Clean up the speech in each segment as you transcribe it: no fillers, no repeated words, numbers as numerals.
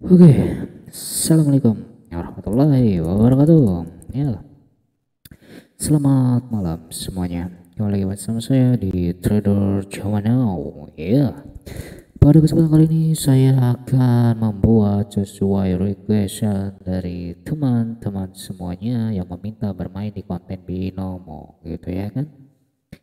Oke, assalamualaikum warahmatullahi wabarakatuh. Ya, selamat malam semuanya. Kembali lagi bersama saya di Trader Jawa Now. Ya, pada kesempatan kali ini saya akan membuat sesuai requestan dari teman-teman semuanya yang meminta bermain di konten binomo, gitu ya kan?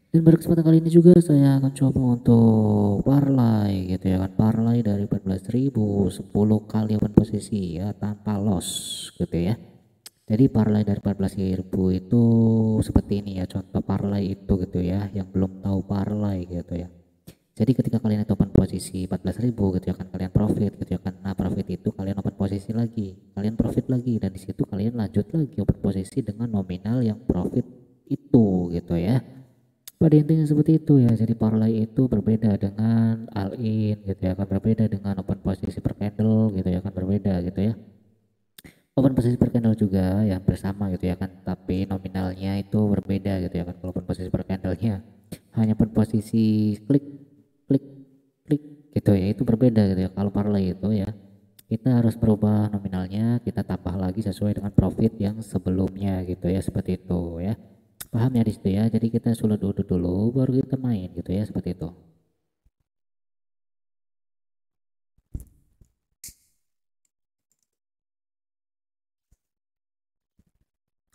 Dan pada kesempatan kali ini juga saya akan coba untuk parlay gitu ya kan, parlay dari 14.000 10 kali open posisi ya tanpa loss gitu ya. Jadi parlay dari 14.000 itu seperti ini ya, contoh parlay itu gitu ya, yang belum tahu parlay gitu ya. Jadi ketika kalian itu open posisi 14.000 gitu ya kan, kalian profit gitu ya kan. Nah, profit itu kalian open posisi lagi, kalian profit lagi, dan di situ kalian lanjut lagi open posisi dengan nominal yang profit itu gitu ya. Pada intinya seperti itu ya. Jadi parlay itu berbeda dengan all in gitu ya kan, berbeda dengan open posisi per candle gitu ya kan, berbeda gitu ya. Open posisi per candle juga yang bersama gitu ya kan, tapi nominalnya itu berbeda gitu ya kan. Kalau open posisi per candlenya hanya open posisi klik klik klik gitu ya, itu berbeda gitu ya. Kalau parlay itu ya, kita harus berubah nominalnya, kita tambah lagi sesuai dengan profit yang sebelumnya gitu ya, seperti itu ya. Paham ya di situ ya. Jadi kita sulut dulu baru kita main gitu ya, seperti itu.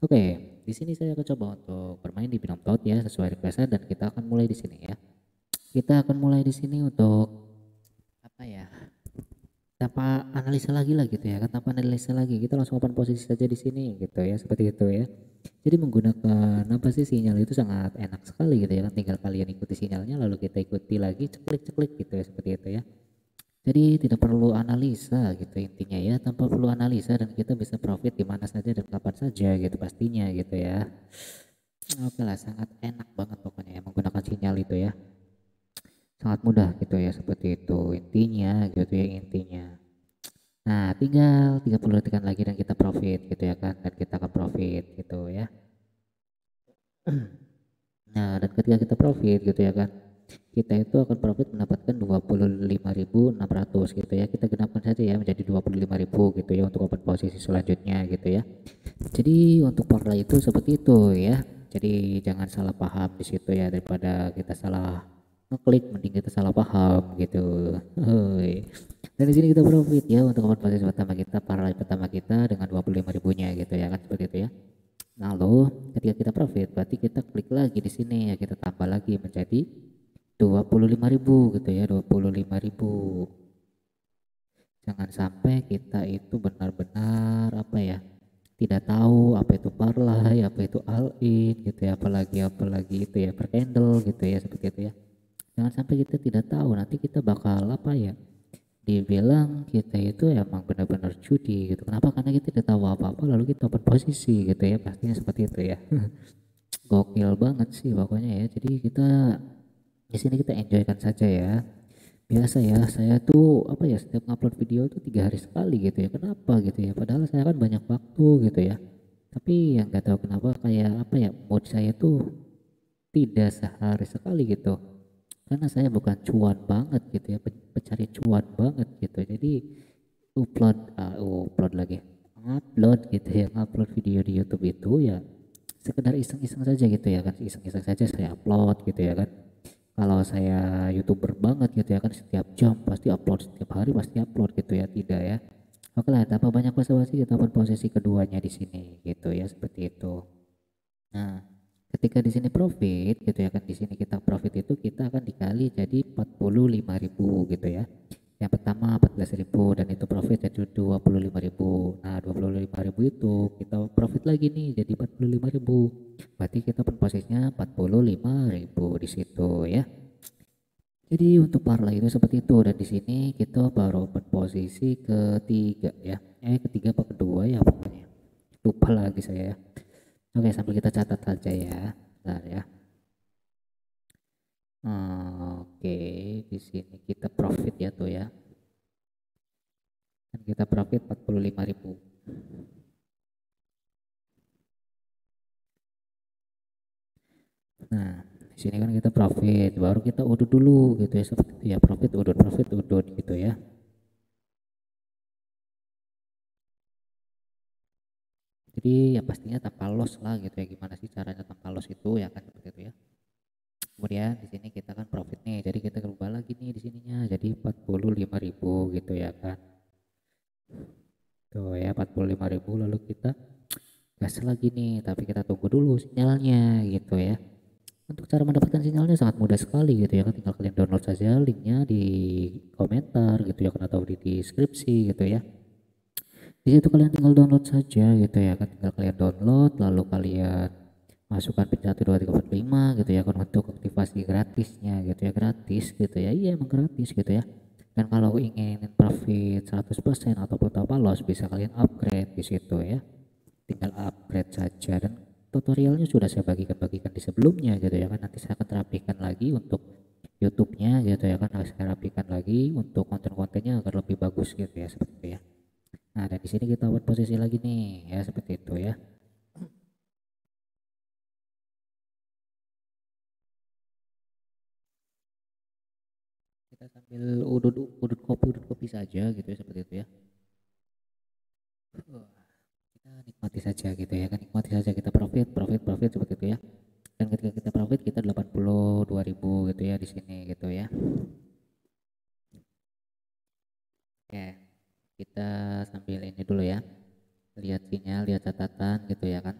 Oke, di sini saya akan coba untuk bermain di binom tot ya, sesuai request dan kita akan mulai di sini ya. Kita akan mulai di sini untuk apa ya? Tanpa analisa lagi lah gitu ya kan, tanpa analisa lagi kita langsung open posisi saja di sini gitu ya, seperti itu ya. Jadi menggunakan apa sih, sinyal itu sangat enak sekali gitu ya kan, tinggal kalian ikuti sinyalnya lalu kita ikuti lagi, ceklik-ceklik gitu ya, seperti itu ya. Jadi tidak perlu analisa gitu intinya ya, tanpa perlu analisa dan kita bisa profit di mana saja dan kapan saja gitu pastinya gitu ya. Oke lah, sangat enak banget pokoknya ya menggunakan sinyal itu ya. Sangat mudah gitu ya, seperti itu intinya gitu ya, intinya. Nah, tinggal 30 detikan lagi dan kita profit gitu ya kan, dan kita akan profit gitu ya. Nah, dan ketika kita profit gitu ya kan, kita itu akan profit mendapatkan 25.600 gitu ya. Kita genapkan saja ya menjadi 25.000 gitu ya untuk open posisi selanjutnya gitu ya. Jadi untuk parlay itu seperti itu ya. Jadi jangan salah paham di situ ya, daripada kita salah ngeklik mending kita salah paham gitu. Hoi. Dan di sini kita profit ya untuk open posisi pertama kita, parlay pertama kita dengan 25 ribunya gitu ya kan, seperti itu ya. Lalu ketika kita profit berarti kita klik lagi di sini ya, kita tambah lagi menjadi 25.000 gitu ya, 25.000. Jangan sampai kita itu benar-benar apa ya, tidak tahu apa itu parlay, apa itu all in gitu ya, apalagi itu ya per candle gitu ya, seperti itu ya. Jangan sampai kita tidak tahu, nanti kita bakal apa ya, dibilang kita itu emang benar-benar judi gitu. Kenapa? Karena kita tidak tahu apa-apa lalu kita open posisi gitu ya, pastinya seperti itu ya. Gokil banget sih pokoknya ya. Jadi kita di sini kita enjoykan saja ya. Biasa ya, saya tuh apa ya, setiap upload video tuh 3 hari sekali gitu ya. Kenapa gitu ya? Padahal saya kan banyak waktu gitu ya. Tapi yang nggak tahu kenapa kayak apa ya, mood saya tuh tidak sehari sekali gitu. Karena saya bukan cuan banget gitu ya, pencari cuan banget gitu. Jadi upload lagi, upload gitu ya, upload video di YouTube itu ya sekedar iseng-iseng saja gitu ya kan, iseng-iseng saja saya upload gitu ya kan. Kalau saya youtuber banget gitu ya kan, setiap jam pasti upload, setiap hari pasti upload gitu ya, tidak ya. Oke lah, tanpa banyak basa-basi kita posisi keduanya di sini gitu ya, seperti itu. Nah, ketika di sini profit gitu ya kan, di sini kita profit itu kita akan dikali jadi 45.000 gitu ya. Yang pertama 14.000 dan itu profit jadi 25.000. Nah, 25.000 itu kita profit lagi nih jadi 45.000. Berarti kita posisinya 45.000 di situ ya. Jadi untuk parlay itu seperti itu, dan di sini kita baru posisi ketiga ya. Ketiga apa kedua ya pokoknya. Lupa lagi saya ya. Oke, sambil kita catat saja ya. Bentar ya. Oke, di sini kita profit ya tuh ya. Dan kita profit 45.000. Nah, di sini kan kita profit, baru kita udut dulu gitu ya, seperti itu ya, profit udut gitu ya. Jadi ya pastinya tanpa loss lah gitu ya. Gimana sih caranya tanpa loss itu ya kan, seperti itu ya. Kemudian di sini kita kan profit nih, jadi kita rubah lagi nih di sininya jadi 45.000 gitu ya kan. Tuh ya 45.000, lalu kita gas lagi nih, tapi kita tunggu dulu sinyalnya gitu ya. Untuk cara mendapatkan sinyalnya sangat mudah sekali gitu ya kan, tinggal kalian download saja linknya di komentar gitu ya kan, atau di deskripsi gitu ya. Di situ kalian tinggal download saja gitu ya kan, tinggal kalian download lalu kalian masukkan pin 1 2 3 4 5 gitu ya kan, untuk aktivasi gratisnya gitu ya, gratis gitu ya, iya emang gratis gitu ya. Dan kalau ingin profit 100% ataupun tanpa loss bisa kalian upgrade di situ ya, tinggal upgrade saja. Dan tutorialnya sudah saya bagikan di sebelumnya gitu ya kan, nanti saya akan rapikan lagi untuk YouTube-nya gitu ya kan, saya rapikan lagi untuk konten-kontennya agar lebih bagus gitu ya, seperti itu ya. Nah, dan di sini kita buat posisi lagi nih ya, seperti itu ya. Kita sambil udut kopi saja gitu ya, seperti itu ya. Kita nikmati saja gitu ya kan, nikmati saja, kita profit profit profit seperti itu ya. Dan ketika kita profit kita 82.000 gitu ya di sini gitu ya. Oke, kita sambil ini dulu ya, lihat sinyal, lihat catatan gitu ya kan.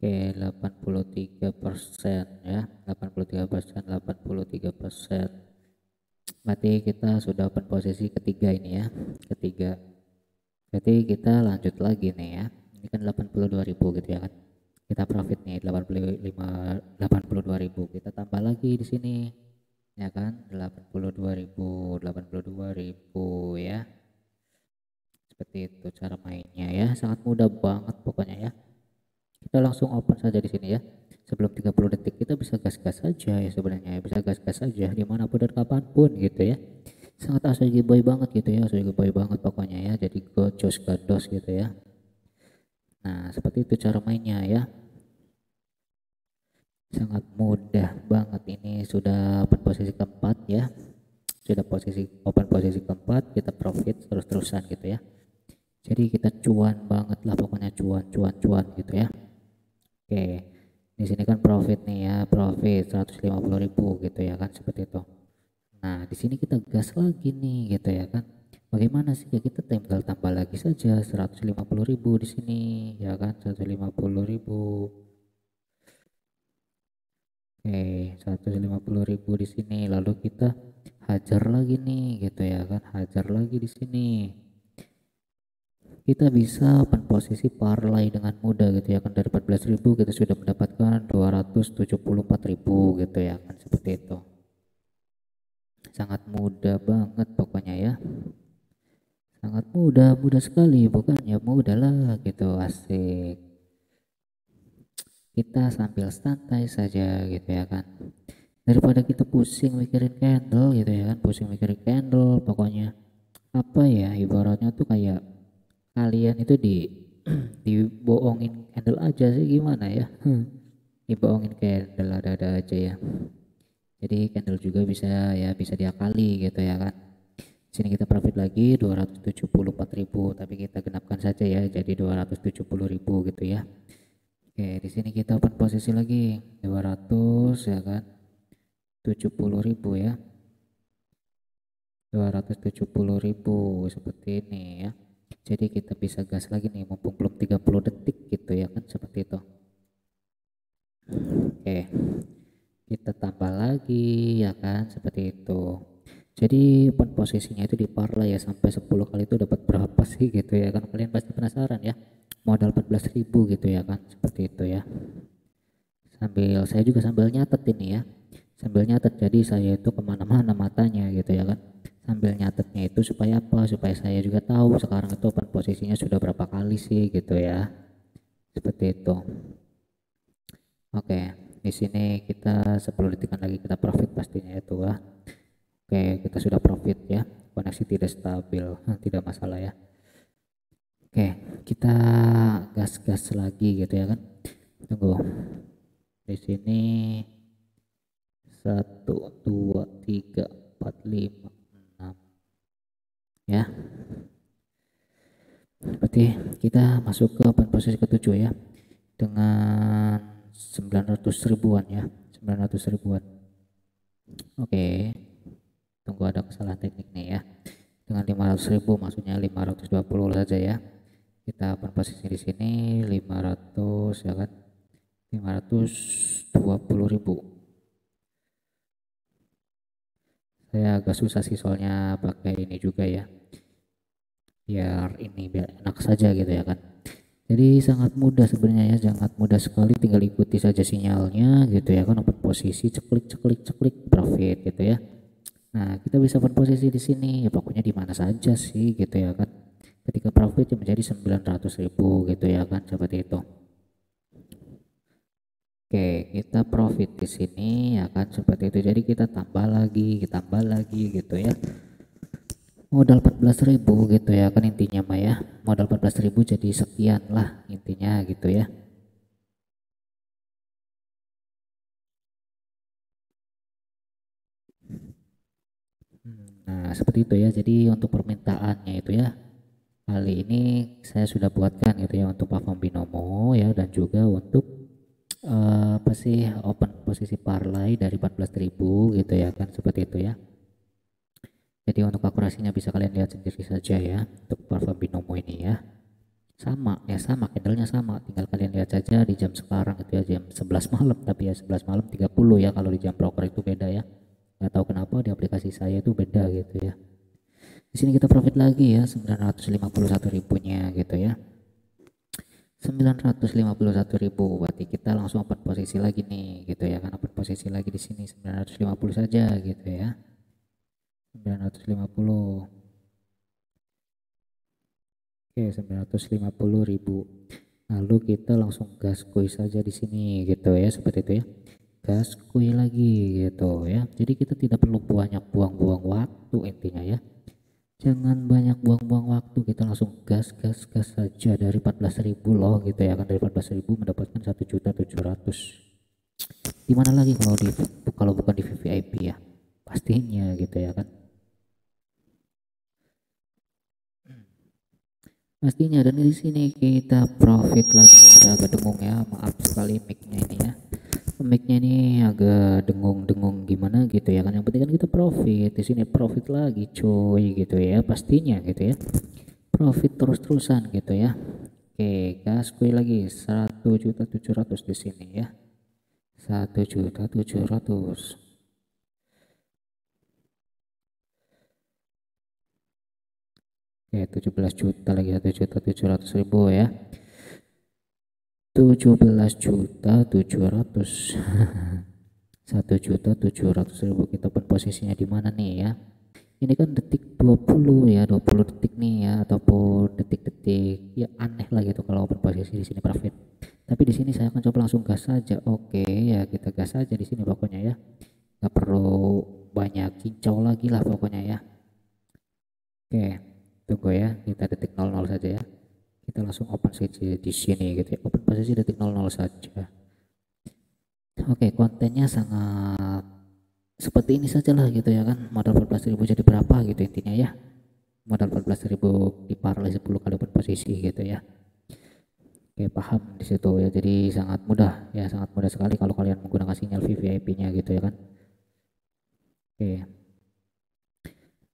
Oke, 83% ya, 83%, 83%. Berarti kita sudah open posisi ketiga ini ya, ketiga. Berarti kita lanjut lagi nih ya. Ini kan 82.000 gitu ya kan. Kita profit nih 82.000. Kita tambah lagi di sini. Ya kan? 82.000, 82.000 ya. Seperti itu cara mainnya ya. Sangat mudah banget pokoknya ya. Kita langsung open saja di sini ya. Sebelum 30 detik kita bisa gas-gas saja ya sebenarnya, bisa gas-gas saja dimanapun dan kapanpun gitu ya. Sangat asli boy banget gitu ya, asli boy banget pokoknya ya. Jadi gocos gados gitu ya. Nah seperti itu cara mainnya ya, sangat mudah banget. Ini sudah open posisi keempat ya, sudah open posisi keempat, kita profit terus-terusan gitu ya. Jadi kita cuan banget lah pokoknya, cuan cuan cuan gitu ya. Oke, di sini kan profit nih ya, profit 150.000 gitu ya kan, seperti itu. Nah di sini kita gas lagi nih gitu ya kan. Bagaimana sih ya, kita tinggal tambah lagi saja 150.000 di sini ya kan, 150.000. Oke, 150.000 di sini, lalu kita hajar lagi nih gitu ya kan, hajar lagi di sini. Kita bisa open posisi parlay dengan mudah gitu ya kan, dari 14.000 kita sudah mendapatkan 274.000 gitu ya kan, seperti itu. Sangat mudah banget pokoknya ya, sangat mudah, mudah sekali, bukannya mudah lah gitu, asik. Kita sambil santai saja gitu ya kan, daripada kita pusing mikirin candle gitu ya kan, pusing mikirin candle pokoknya. Apa ya, ibaratnya tuh kayak kalian itu dibohongin candle aja sih, gimana ya. Dibohongin candle ada-ada aja ya. Jadi candle juga bisa ya, bisa diakali gitu ya kan. Sini kita profit lagi 274.000, tapi kita genapkan saja ya jadi 270.000 gitu ya. Oke, di sini kita open posisi lagi 200 ya kan, 70.000 ya, 270.000 seperti ini ya. Jadi kita bisa gas lagi nih mumpung belum 30 detik gitu ya kan, seperti itu. Oke, kita tambah lagi ya kan, seperti itu. Jadi open posisinya itu di parlay ya, sampai 10 kali itu dapat berapa sih gitu ya kan, kalian pasti penasaran ya. Modal 14.000 gitu ya kan, seperti itu ya. Saya juga sambil nyatet ini ya, sambil nyatet, jadi saya itu kemana-mana matanya gitu ya kan, sambil nyatetnya itu supaya apa, supaya saya juga tahu sekarang itu open posisinya sudah berapa kali sih gitu ya, seperti itu. Oke, di sini kita 10 detikan lagi kita profit pastinya itu ya. Oke, kita sudah profit ya, koneksi tidak stabil, tidak masalah ya. Oke, kita gas-gas lagi gitu ya kan. Tunggu. Di sini 1 2 3 4 5 6 ya. Berarti kita masuk ke open posisi ke-7 ya, dengan 900 ribuan ya, 900 ribuan. Oke, tunggu ada kesalahan teknik nih ya. Dengan 500 ribu maksudnya 520 saja ya. Kita open posisi di sini 500 ya kan, 520 ribu. Saya agak susah sih soalnya pakai ini juga ya, biar enak saja gitu ya kan. Jadi sangat mudah sebenarnya ya, sangat mudah sekali, tinggal ikuti saja sinyalnya gitu ya kan. Open posisi, ceklik ceklik ceklik, profit gitu ya. Nah, kita bisa open posisi di sini ya, pokoknya di mana saja sih gitu ya kan. Ketika profit ya menjadi 900 ribu gitu ya kan, seperti itu. Oke, kita profit di sini ya kan, seperti itu. Jadi kita tambah lagi gitu ya. Modal 14.000 gitu ya kan intinya mah ya. Modal 14.000 jadi sekian lah intinya gitu ya. Nah, seperti itu ya. Jadi untuk permintaannya itu ya, kali ini saya sudah buatkan gitu ya untuk platform binomo ya, dan juga untuk apa sih, open posisi parlay dari 14.000 gitu ya kan, seperti itu ya. Jadi untuk akurasinya bisa kalian lihat sendiri saja ya untuk platform binomo ini ya. Sama ya, sama candlenya sama, tinggal kalian lihat saja di jam sekarang gitu ya, jam 11 malam, tapi ya 11 malam 30 ya, kalau di jam broker itu beda ya. Nggak tahu kenapa di aplikasi saya itu beda gitu ya. Di sini kita profit lagi ya, 951 ribunya gitu ya. 951 ribu, berarti kita langsung open posisi lagi nih gitu ya kan. Open posisi lagi di sini 950 saja gitu ya, 950. Oke, 950 ribu. Lalu kita langsung gaskui saja di sini gitu ya, seperti itu ya. Gaskui lagi gitu ya. Jadi kita tidak perlu banyak buang-buang waktu intinya ya. Jangan banyak buang-buang waktu, kita langsung gas saja dari 14.000 loh gitu ya kan. Dari 14.000 mendapatkan 1.700.000. Dimana lagi kalau bukan di VVIP ya, pastinya gitu ya kan, pastinya. Dan di sini kita profit lagi. Ada agak dengung ya, maaf sekali micnya ini ya, micnya ini agak dengung-dengung gimana gitu ya kan. Yang penting kan kita profit di sini, profit lagi cuy gitu ya, pastinya gitu ya, profit terus-terusan gitu ya. Oke, gaskui lagi 1.700.000 di sini ya, 1.700.000. Oke, 17 juta lagi, 1.700.000 ya, 17.700.000. 1.700.000. Kita pun posisinya di mana nih ya, ini kan detik 20 ya, 20 detik nih ya, ataupun detik-detik ya, aneh lah gitu kalau open posisi di sini profit. Tapi di sini saya akan coba langsung gas saja. Oke ya, kita gas saja di sini pokoknya ya, nggak perlu banyak cincau lagi lah pokoknya ya. Oke, tunggu ya, kita detik 00 saja ya, kita langsung open saja di sini gitu ya, open posisi detik 00 saja. Oke, kontennya sangat seperti ini saja lah gitu ya kan. Modal 14.000 jadi berapa gitu intinya ya, modal 14.000 di parlay 10 kali open posisi gitu ya. Oke, paham di situ ya. Jadi sangat mudah ya, sangat mudah sekali kalau kalian menggunakan sinyal VVIP-nya gitu ya kan. Oke,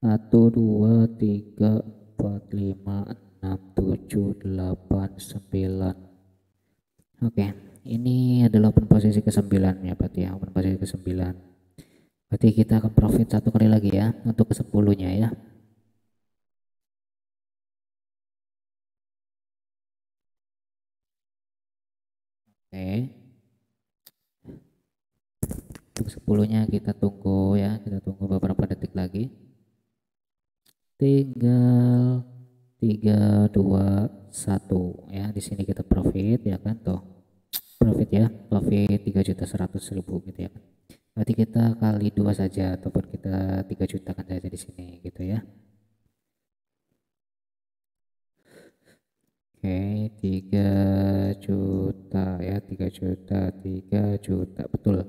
1 2 3 4 5 6 7 8 9. Oke, ini adalah open posisi ke-9 ya, berarti ya, open posisi ke-9. Berarti kita akan profit satu kali lagi ya untuk ke-10-nya ya. Oke, untuk 10-nya kita tunggu ya, kita tunggu beberapa detik lagi. Tinggal 3 2 1 ya, di sini kita profit ya kan, tuh profit ya, profit 3.100.000 gitu ya kan. Berarti kita kali 2 saja, ataupun kita 3 juta kan saja di sini gitu ya. Oke, 3 juta ya, 3 juta, 3 juta betul.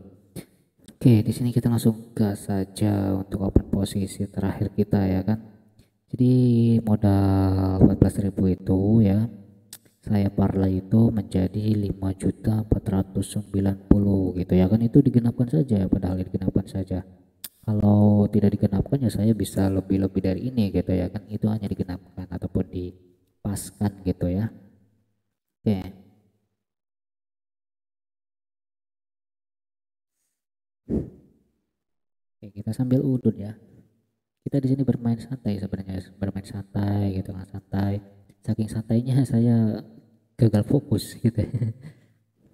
Oke, Oke, di sini kita langsung gas saja untuk open posisi terakhir kita ya kan. Jadi modal 14.000 itu ya, saya parlay itu menjadi 5.490 gitu ya kan, itu digenapkan saja, padahal digenapkan saja. Kalau tidak digenapkan ya saya bisa lebih-lebih dari ini gitu ya kan, itu hanya digenapkan ataupun dipaskan gitu ya. Oke. Oke, kita sambil udut ya. Kita di sini bermain santai sebenarnya, bermain santai gitu kan, santai. Saking santainya saya gagal fokus gitu.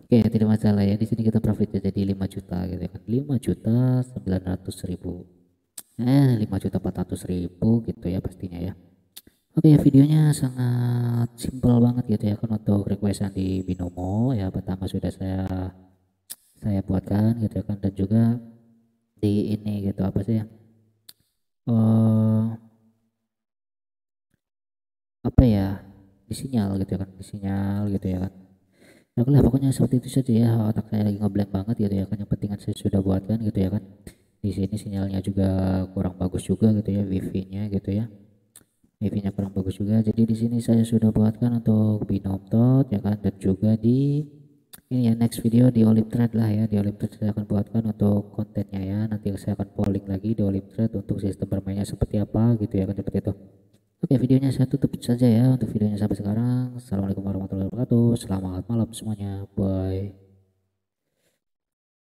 Oke, tidak masalah ya. Di sini kita profitnya jadi 5 juta gitu kan. 5.900.000. 5.400.000 gitu ya pastinya ya. Oke ya, videonya sangat simpel banget gitu ya kan untuk requestan di Binomo ya. Pertama sudah saya buatkan gitu ya kan, dan juga di ini gitu apa sih ya? eh apa ya? Di sinyal gitu ya kan, di sinyal gitu ya kan. Ya oke lah, pokoknya seperti itu saja ya, otak saya lagi ngeblank banget gitu ya kan, yang penting kan saya sudah buatkan gitu ya kan. Di sini sinyalnya juga kurang bagus juga gitu ya, wifi-nya gitu ya, wifi-nya kurang bagus juga. Jadi di sini saya sudah buatkan untuk Binomtot ya kan, dan juga di ini ya, next video di Olive Trade lah ya, di Olive Trade saya akan buatkan untuk kontennya ya, nanti saya akan polling lagi di Olive Trade untuk sistem bermainnya seperti apa gitu ya kan, seperti itu. Oke, videonya saya tutup saja ya untuk videonya sampai sekarang. Assalamualaikum warahmatullahi wabarakatuh. Selamat malam semuanya. Bye.